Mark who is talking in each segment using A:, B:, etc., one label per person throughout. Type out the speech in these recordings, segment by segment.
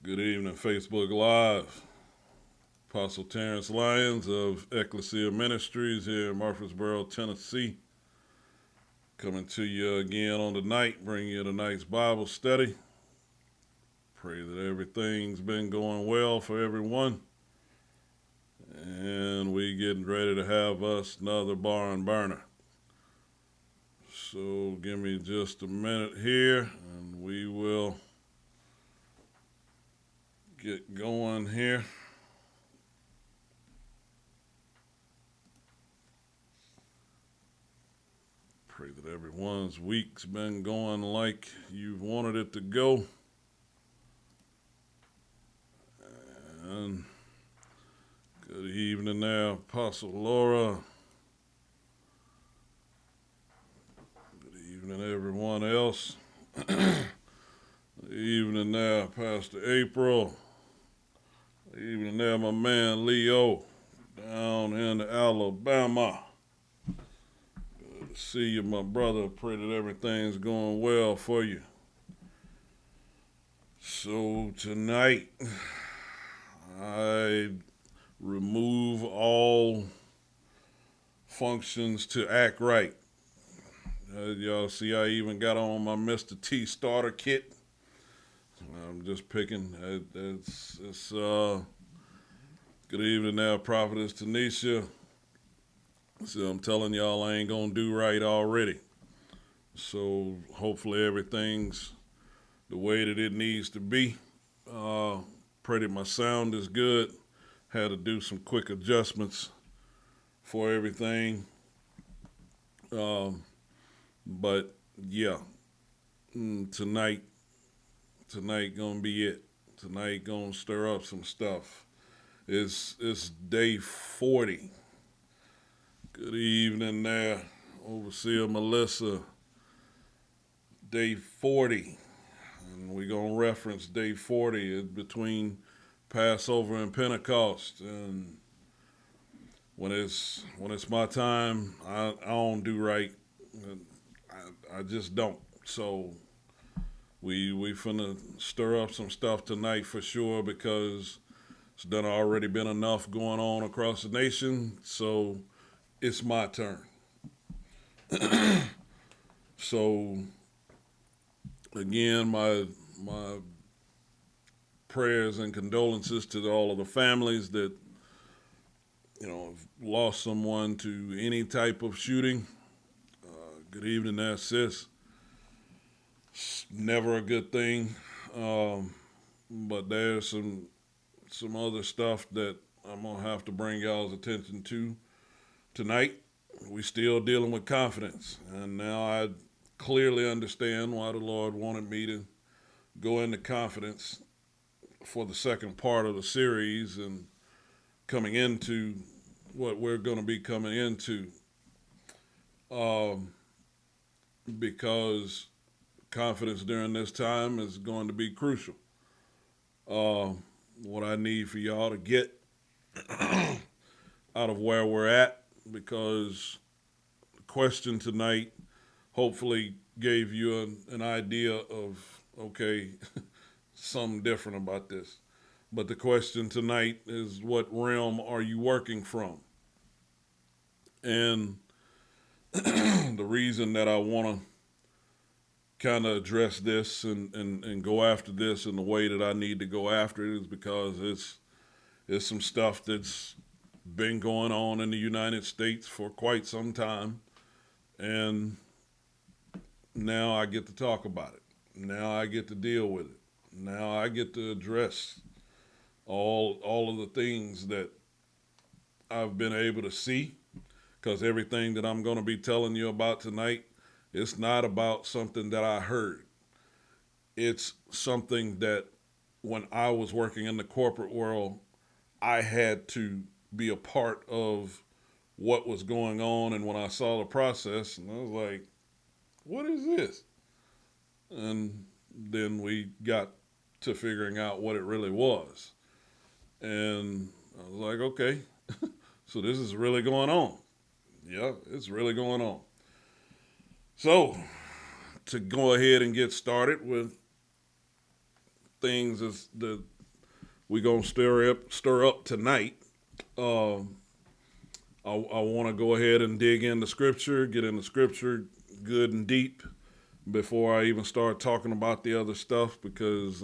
A: Good evening, Facebook Live. Apostle Terrence Lyons of Ecclesia Ministries here in Murfreesboro, Tennessee. Coming to you again on the night, bringing you tonight's Bible study. Pray that everything's been going well for everyone. And we getting ready to have us another barn burner. So give me just a minute here and we will get going here. Pray that everyone's week's been going like you've wanted it to go. And good evening there, Apostle Laura. Good evening, everyone else. Good evening there, Pastor April. Good evening there, my man Leo, down in Alabama. Good to see you, my brother. Pray that everything's going well for you. So tonight, I remove all functions to act right. Y'all see I even got on my Mr. T starter kit. I'm just picking. Good evening now, Prophetess Tanisha. So I'm telling y'all I ain't gonna do right already. So hopefully everything's the way that it needs to be. Pray that my sound is good. Had to do some quick adjustments for everything. But yeah, tonight gonna be it. Tonight gonna stir up some stuff. It's day 40. Good evening there, Overseer Melissa. Day 40. And we're going to reference day 40 between Passover and Pentecost. And when it's my time, I don't do right. I just don't. So we finna stir up some stuff tonight for sure because it's done already been enough going on across the nation. So it's my turn. So again, my prayers and condolences to all of the families that have lost someone to any type of shooting. Good evening there, sis. It's never a good thing, but there's some other stuff that I'm gonna have to bring y'all's attention to tonight. We still dealing with confidence, and now I clearly understand why the Lord wanted me to go into confidence for the second part of the series and coming into what we're going to be coming into, because confidence during this time is going to be crucial. What I need for y'all to get out of where we're at, because the question tonight hopefully gave you an idea of, okay, something different about this. But the question tonight is, what realm are you working from? And the reason that I want to kind of address this and go after this in the way that I need to go after it is because it's some stuff that's been going on in the United States for quite some time. And now I get to talk about it. Now I get to deal with it. Now I get to address all of the things that I've been able to see, because everything that I'm going to be telling you about tonight, it's not about something that I heard. It's something that when I was working in the corporate world, I had to be a part of what was going on. And when I saw the process, and I was like, what is this? And then we got to figuring out what it really was. And I was like, okay, so this is really going on. Yeah, it's really going on. So to go ahead and get started with things as the we're going to stir up tonight. Um, I want to go ahead and dig into Scripture, get into Scripture good and deep before I even start talking about the other stuff, because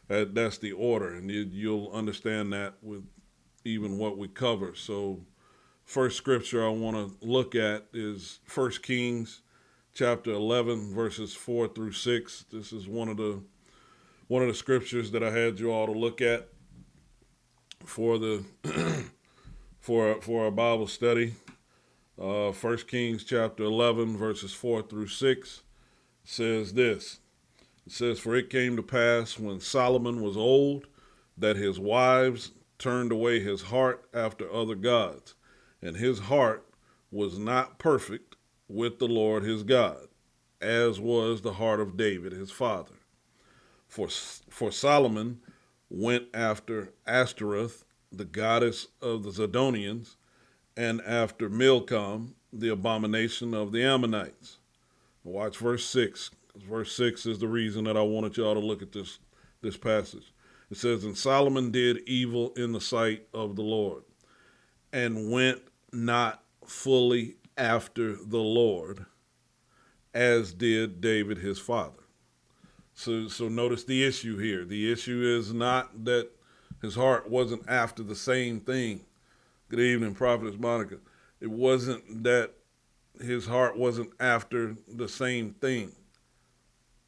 A: that's the order, and you'll understand that with even what we cover. So, first scripture I want to look at is 1 Kings chapter 11 verses 4 through 6. This is one of the scriptures that I had you all to look at for the for our Bible study. 1 Kings chapter 11 verses 4 through 6 says this. It says, "For it came to pass when Solomon was old that his wives turned away his heart after other gods, and his heart was not perfect with the Lord his God, as was the heart of David his father. For Solomon went after Ashtoreth, the goddess of the Zidonians, and after Milcom, the abomination of the Ammonites." Watch verse 6. Verse 6 is the reason that I wanted y'all to look at this passage. It says, "And Solomon did evil in the sight of the Lord, and went not fully after the Lord, as did David his father." So notice the issue here. The issue is not that his heart wasn't after the same thing. Good evening, Prophetess Monica. It wasn't that his heart wasn't after the same thing.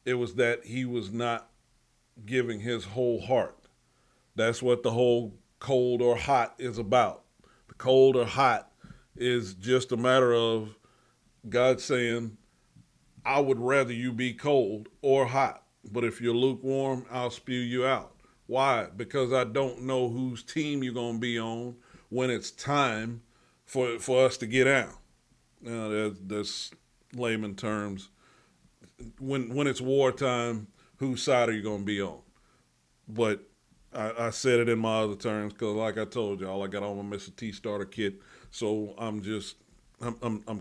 A: It was that he was not giving his whole heart. That's what the whole cold or hot is about. The cold or hot is just a matter of God saying, I would rather you be cold or hot. But if you're lukewarm, I'll spew you out. Why? Because I don't know whose team you're going to be on when it's time for us to get out. Now, that's layman terms. When it's wartime, whose side are you going to be on? But I said it in my other terms because, like I told y'all, I got on my Mr. T starter kit. So I'm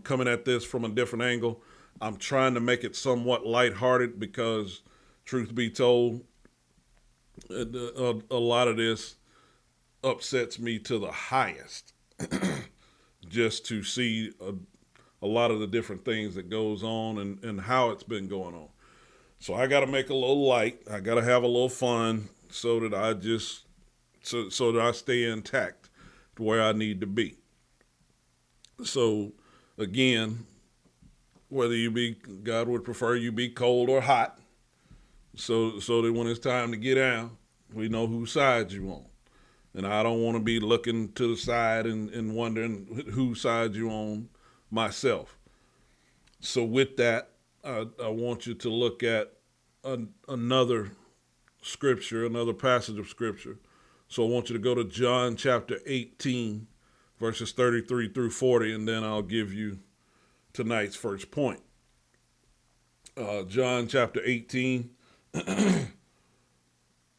A: coming at this from a different angle. I'm trying to make it somewhat lighthearted because, truth be told, a lot of this upsets me to the highest. Just to see a lot of the different things that goes on and how it's been going on. So I got to make a little light. I got to have a little fun so that so that I stay intact to where I need to be. So again, God would prefer you be cold or hot, so that when it's time to get out, we know whose side you on. And I don't want to be looking to the side and wondering whose side you on myself. So with that, I want you to look at another scripture, another passage of scripture. So I want you to go to John chapter 18, verses 33 through 40, and then I'll give you tonight's first point. John chapter 18,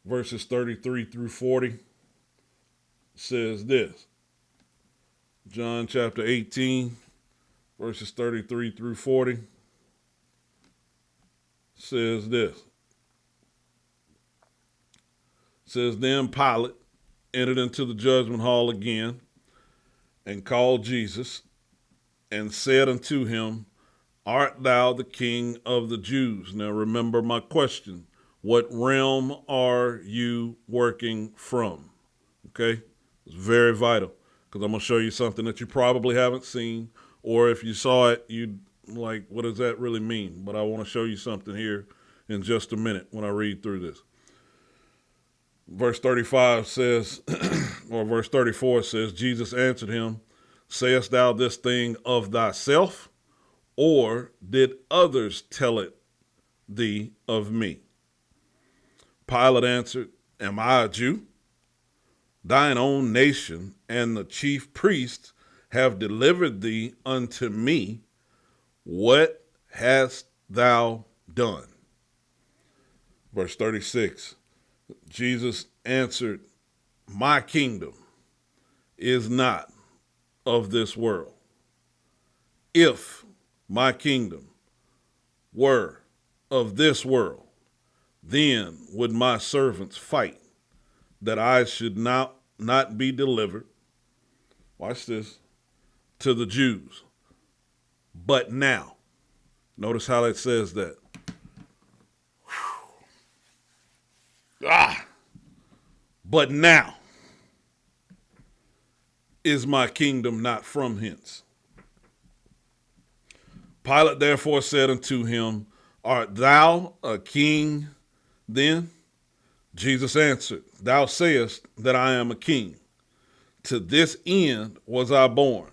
A: verses 33 through 40 says this. John chapter 18, verses 33 through 40 says this. It says, "Then Pilate entered into the judgment hall again and called Jesus and said unto him, Art thou the King of the Jews?" Now remember my question. What realm are you working from? Okay? It's very vital because I'm going to show you something that you probably haven't seen, or if you saw it, you'd like, what does that really mean? But I want to show you something here in just a minute when I read through this. Verse 35 says, or verse 34 says, Jesus answered him, Sayest thou this thing of thyself, or did others tell it thee of me? Pilate answered, Am I a Jew? Thine own nation and the chief priests have delivered thee unto me. What hast thou done? Verse 36, Jesus answered, My kingdom is not of this world. If my kingdom were of this world, then would my servants fight, that I should not be delivered, watch this, to the Jews. But now, notice how it says that. But now is my kingdom not from hence. Pilate therefore said unto him, Art thou a king then? Jesus answered, Thou sayest that I am a king. To this end was I born,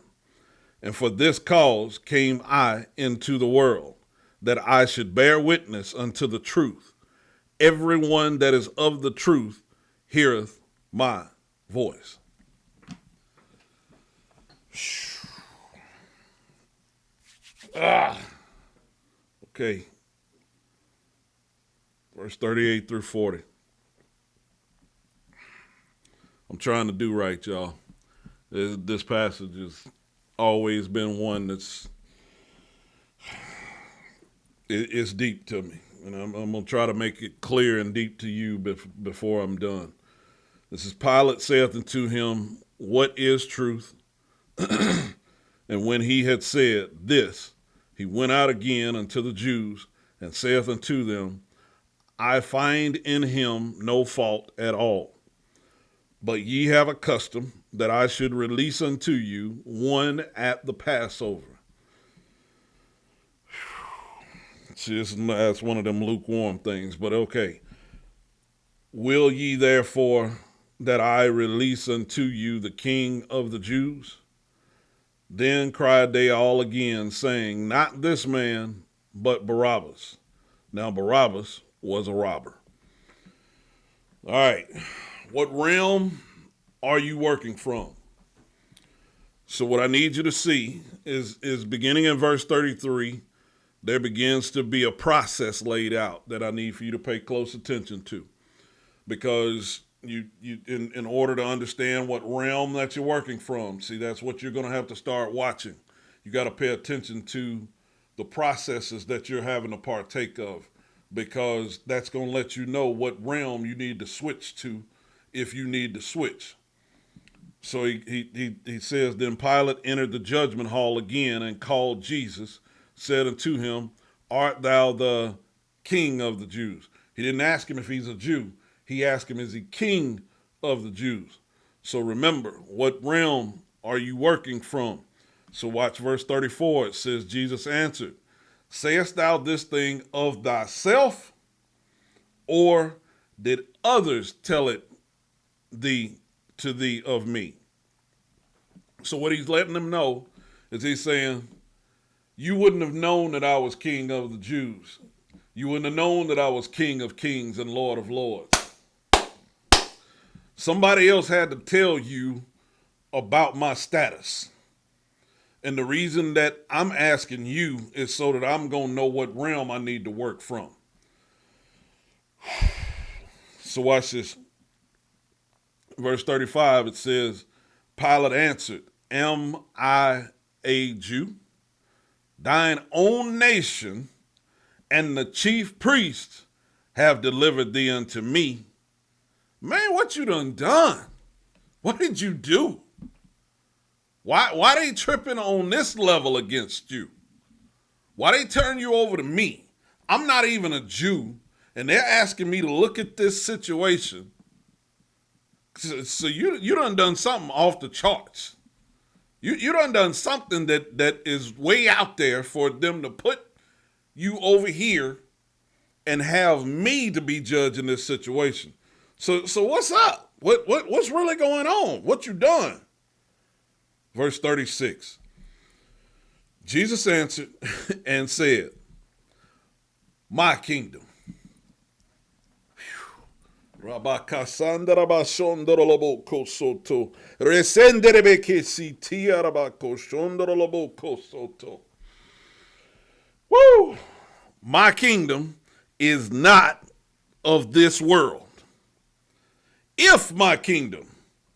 A: and for this cause came I into the world, that I should bear witness unto the truth. Everyone that is of the truth heareth my voice. Okay. Verse 38 through 40. I'm trying to do right, y'all. This passage has always been one it's deep to me. And I'm going to try to make it clear and deep to you before I'm done. This is Pilate saith unto him, What is truth? And when he had said this, he went out again unto the Jews and saith unto them, I find in him no fault at all. But ye have a custom that I should release unto you one at the Passover. See, that's one of them lukewarm things, but okay. Will ye therefore that I release unto you the King of the Jews? Then cried they all again, saying, Not this man, but Barabbas. Now Barabbas was a robber. All right. What realm are you working from? So what I need you to see is beginning in verse 33, there begins to be a process laid out that I need for you to pay close attention to. Because you in order to understand what realm that you're working from, see, that's what you're going to have to start watching. You got to pay attention to the processes that you're having to partake of, because that's going to let you know what realm you need to switch to if you need to switch. So he says, Then Pilate entered the judgment hall again and called Jesus, said unto him, Art thou the King of the Jews? He didn't ask him if he's a Jew. He asked him, is he king of the Jews? So remember, what realm are you working from? So watch verse 34. It says, Jesus answered, Sayest thou this thing of thyself, or did others tell it to thee of me? So what he's letting them know is he's saying, you wouldn't have known that I was king of the Jews. You wouldn't have known that I was King of kings and Lord of lords. Somebody else had to tell you about my status. And the reason that I'm asking you is so that I'm going to know what realm I need to work from. So watch this. Verse 35, it says, Pilate answered, Am I a Jew? Thine own nation and the chief priests have delivered thee unto me. Man, what you done? What did you do? Why they tripping on this level against you? Why they turn you over to me? I'm not even a Jew, and they're asking me to look at this situation. So you done something off the charts. You done something that is way out there for them to put you over here and have me to be judging this situation. So what's up? What's really going on? What you done? Verse 36. Jesus answered and said, My kingdom. Woo! My kingdom is not of this world. If my kingdom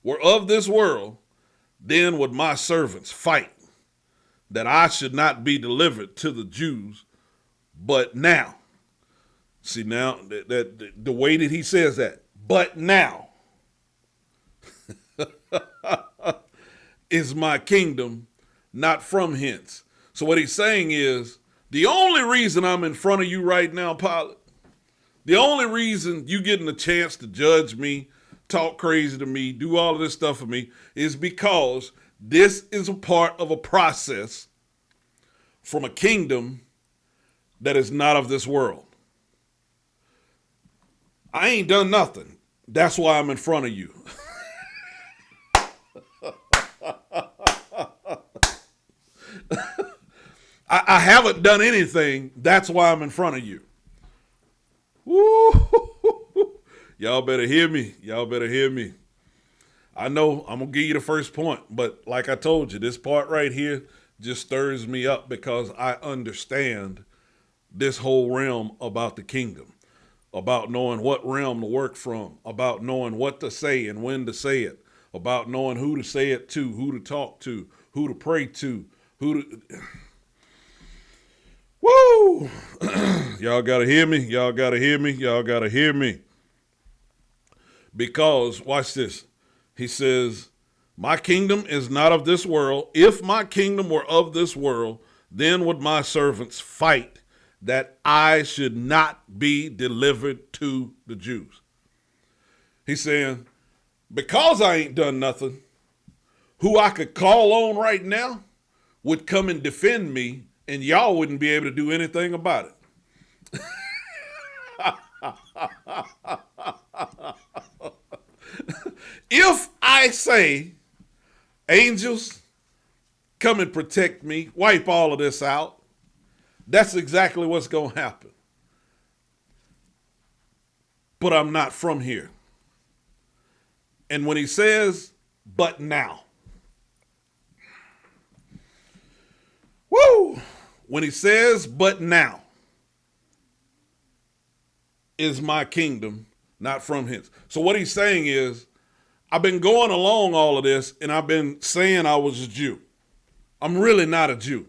A: were of this world, then would my servants fight, that I should not be delivered to the Jews. But now, see now, that the way that he says that, but now, is my kingdom, not from hence. So what he's saying is, the only reason I'm in front of you right now, Pilate, the only reason you getting a chance to judge me, talk crazy to me, do all of this stuff for me, is because this is a part of a process from a kingdom that is not of this world. I ain't done nothing. That's why I'm in front of you. I haven't done anything. That's why I'm in front of you. Woo! Y'all better hear me. Y'all better hear me. I know I'm going to give you the first point, but like I told you, this part right here just stirs me up because I understand this whole realm about the kingdom, about knowing what realm to work from, about knowing what to say and when to say it, about knowing who to say it to, who to talk to, who to pray to, who to... Woo! Y'all got to hear me. Y'all got to hear me. Y'all got to hear me. Because, watch this. He says, my kingdom is not of this world. If my kingdom were of this world, then would my servants fight that I should not be delivered to the Jews. He's saying, because I ain't done nothing, who I could call on right now would come and defend me, and y'all wouldn't be able to do anything about it. If I say, angels, come and protect me, wipe all of this out, that's exactly what's going to happen. But I'm not from here. And when he says, but now. Woo! When he says, but now is my kingdom, not from hence. So what he's saying is, I've been going along all of this and I've been saying I was a Jew. I'm really not a Jew,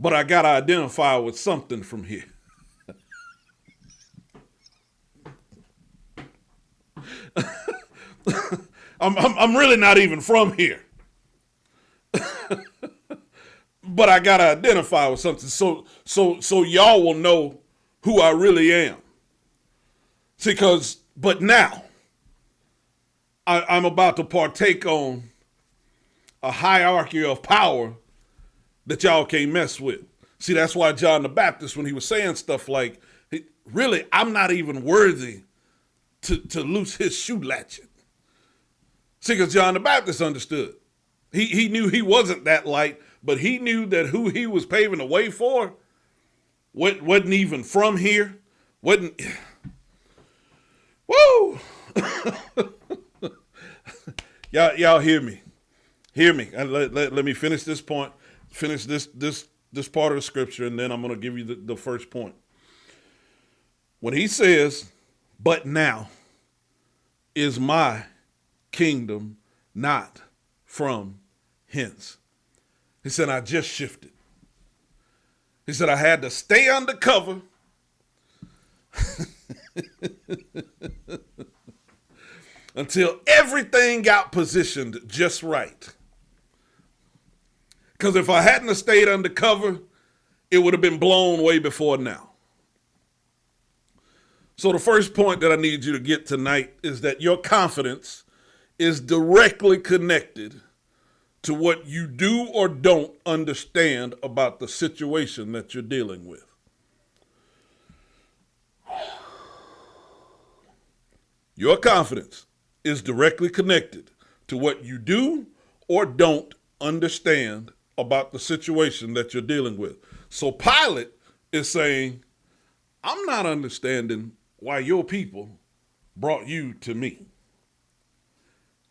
A: but I got to identify with something from here. I'm really not even from here. But I got to identify with something so y'all will know who I really am. See, but now I'm about to partake on a hierarchy of power that y'all can't mess with. See, that's why John the Baptist, when he was saying stuff like, really, I'm not even worthy to loose his shoe latchet. See, because John the Baptist understood. He knew he wasn't that light, but he knew that who he was paving the way for wasn't even from here. Wasn't. Woo! Y'all hear me. Hear me. Let me finish this point, finish this part of the scripture, and then I'm going to give you the first point. When he says, but now is my kingdom not from hence. He said, I just shifted. He said, I had to stay undercover until everything got positioned just right. Because if I hadn't have stayed undercover, it would have been blown way before now. So the first point that I need you to get tonight is that your confidence is directly connected to what you do or don't understand about the situation that you're dealing with. Your confidence is directly connected to what you do or don't understand about the situation that you're dealing with. So Pilate is saying, I'm not understanding why your people brought you to me.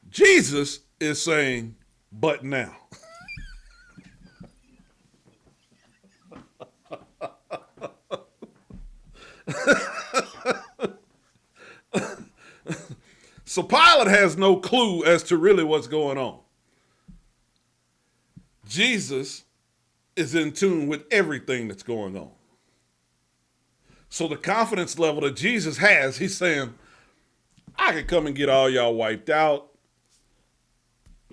A: Jesus is saying, but now. So Pilate has no clue as to really what's going on. Jesus is in tune with everything that's going on. So the confidence level that Jesus has, he's saying, I could come and get all y'all wiped out.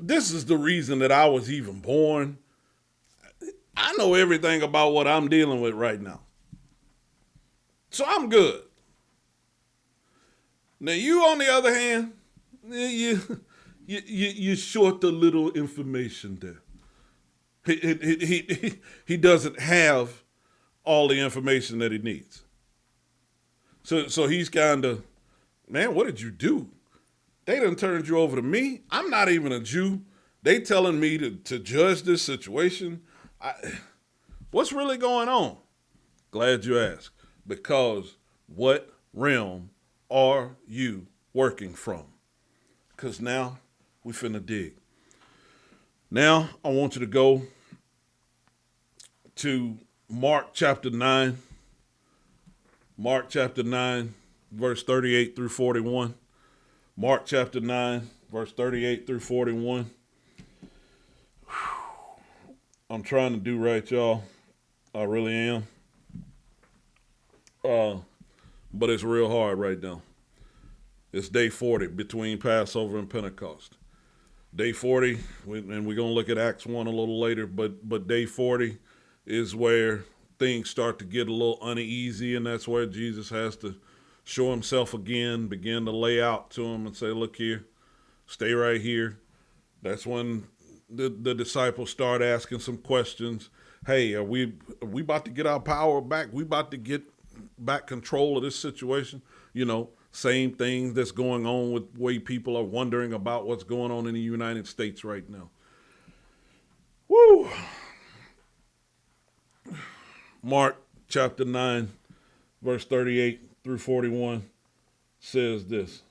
A: This is the reason that I was even born. I know everything about what I'm dealing with right now. So I'm good. Now you, on the other hand, you short the little information there. He doesn't have all the information that he needs. So he's kind of, man, what did you do? They done turned you over to me. I'm not even a Jew. They telling me to judge this situation. What's really going on? Glad you asked. Because what realm are you working from? Because now we finna dig. Now I want you to go to Mark chapter 9. Mark chapter 9, verse 38 through 41. Mark chapter 9, verse 38 through 41. I'm trying to do right, y'all. I really am. But it's real hard right now. It's day 40 between Passover and Pentecost. Day 40, and we're going to look at Acts 1 a little later, but day 40 is where things start to get a little uneasy, and that's where Jesus has to show himself again, begin to lay out to him and say, look here, stay right here. That's when the disciples start asking some questions. Hey, are we about to get our power back? We about to get back control of this situation? You know, same thing that's going on with the way people are wondering about what's going on in the United States right now. Woo! Mark chapter 9, verse 38 through 41 says this.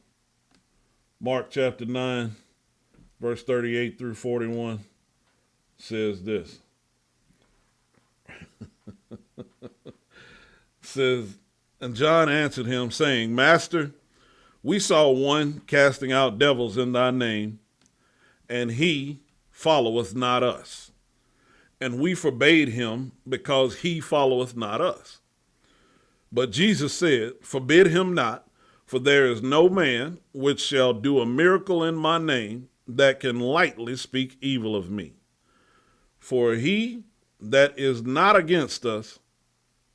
A: Mark chapter 9, verse 38 through 41 says this. Says, and John answered him, saying, Master, we saw one casting out devils in thy name, and he followeth not us. And we forbade him, because he followeth not us. But Jesus said, Forbid him not, for there is no man which shall do a miracle in my name that can lightly speak evil of me. For he that is not against us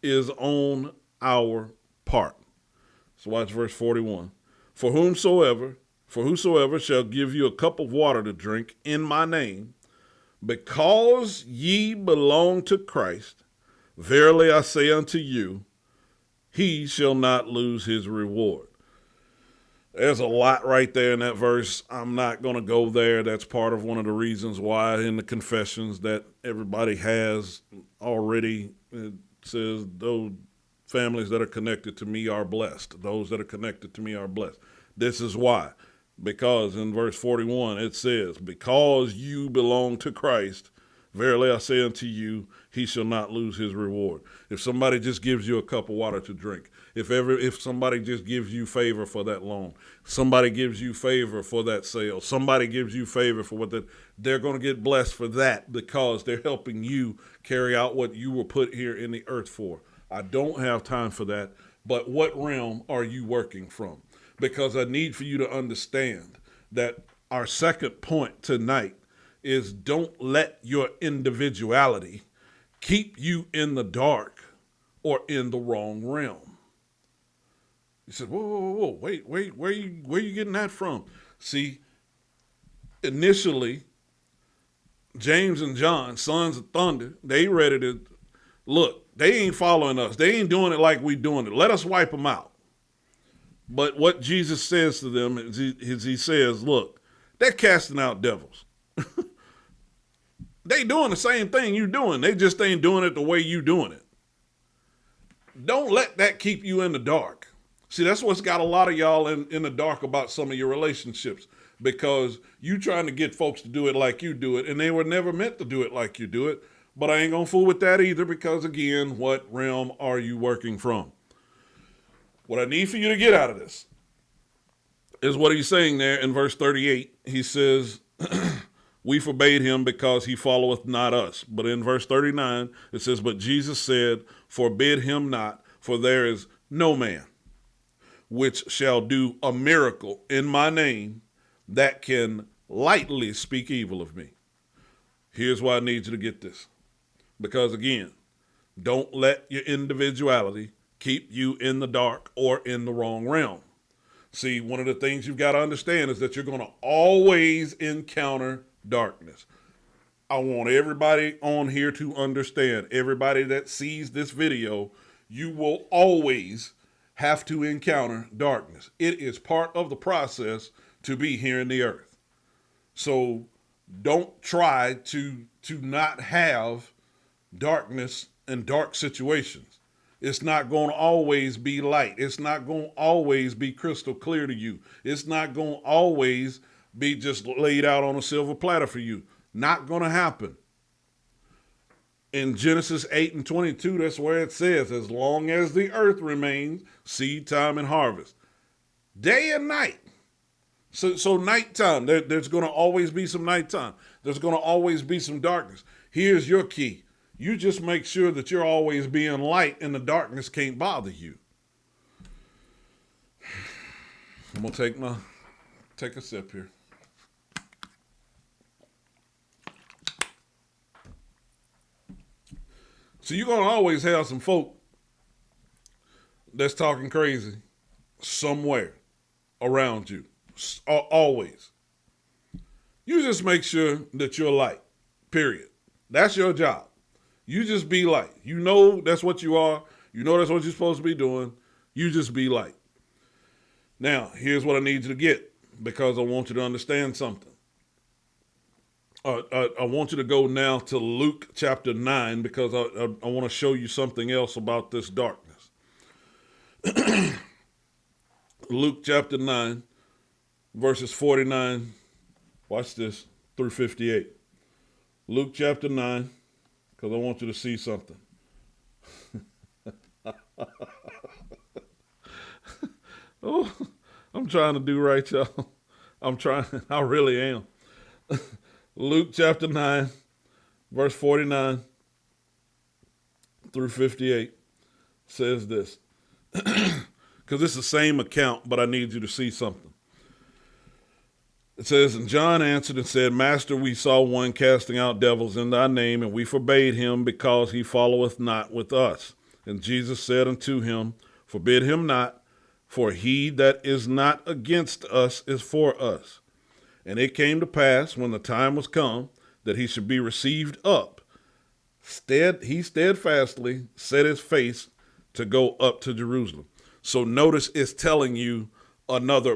A: is on our part. So watch verse 41. For whosoever shall give you a cup of water to drink in my name, because ye belong to Christ, verily I say unto you, he shall not lose his reward. There's a lot right there in that verse. I'm not going to go there. That's part of one of the reasons why in the confessions that everybody has already, it says those families that are connected to me are blessed. Those that are connected to me are blessed. This is why. Because in verse 41 it says, because you belong to Christ, verily I say unto you, he shall not lose his reward. If somebody just gives you a cup of water to drink, if somebody just gives you favor for that loan, somebody gives you favor for that sale, somebody gives you favor for what they're going to get blessed for that, because they're helping you carry out what you were put here in the earth for. I don't have time for that, but what realm are you working from? Because I need for you to understand that our second point tonight is don't let your individuality keep you in the dark or in the wrong realm. You said, whoa, wait, where you getting that from? See, initially, James and John, sons of thunder, they ready to, look, they ain't following us. They ain't doing it like we doing it. Let us wipe them out. But what Jesus says to them is he says, look, they're casting out devils. They doing the same thing you doing. They just ain't doing it the way you doing it. Don't let that keep you in the dark. See, that's what's got a lot of y'all in the dark about some of your relationships, because you trying to get folks to do it like you do it, and they were never meant to do it like you do it. But I ain't going to fool with that either, because, again, what realm are you working from? What I need for you to get out of this is what he's saying there in verse 38. He says, we forbade him because he followeth not us. But in verse 39, it says, but Jesus said, forbid him not, for there is no man which shall do a miracle in my name that can lightly speak evil of me. Here's why I need you to get this. Because again, don't let your individuality keep you in the dark or in the wrong realm. See, one of the things you've got to understand is that you're going to always encounter darkness. I want everybody on here to understand, everybody that sees this video, you will always have to encounter darkness. It is part of the process to be here in the earth. So don't try to not have darkness and dark situations. It's not going to always be light. It's not going to always be crystal clear to you. It's not going to always be just laid out on a silver platter for you. Not going to happen. In Genesis 8:22, that's where it says, as long as the earth remains, seed time and harvest. Day and night. So nighttime, there's going to always be some nighttime. There's going to always be some darkness. Here's your key. You just make sure that you're always being light and the darkness can't bother you. I'm going to take a sip here. So you're going to always have some folk that's talking crazy somewhere around you. Always. You just make sure that you're light, period. That's your job. You just be light. You know that's what you are. You know that's what you're supposed to be doing. You just be light. Now, here's what I need you to get, because I want you to understand something. I want you to go now to Luke chapter 9, because I want to show you something else about this darkness. Luke chapter 9, verses 49, watch this, through 58. Luke chapter 9, because I want you to see something. Oh, I'm trying to do right, y'all. I'm trying. I really am. Luke chapter 9, verse 49 through 58 says this. Because it's the same account, but I need you to see something. It says, and John answered and said, Master, we saw one casting out devils in thy name, and we forbade him, because he followeth not with us. And Jesus said unto him, Forbid him not, for he that is not against us is for us. And it came to pass, when the time was come, that he should be received up, he steadfastly set his face to go up to Jerusalem. So notice it's telling you another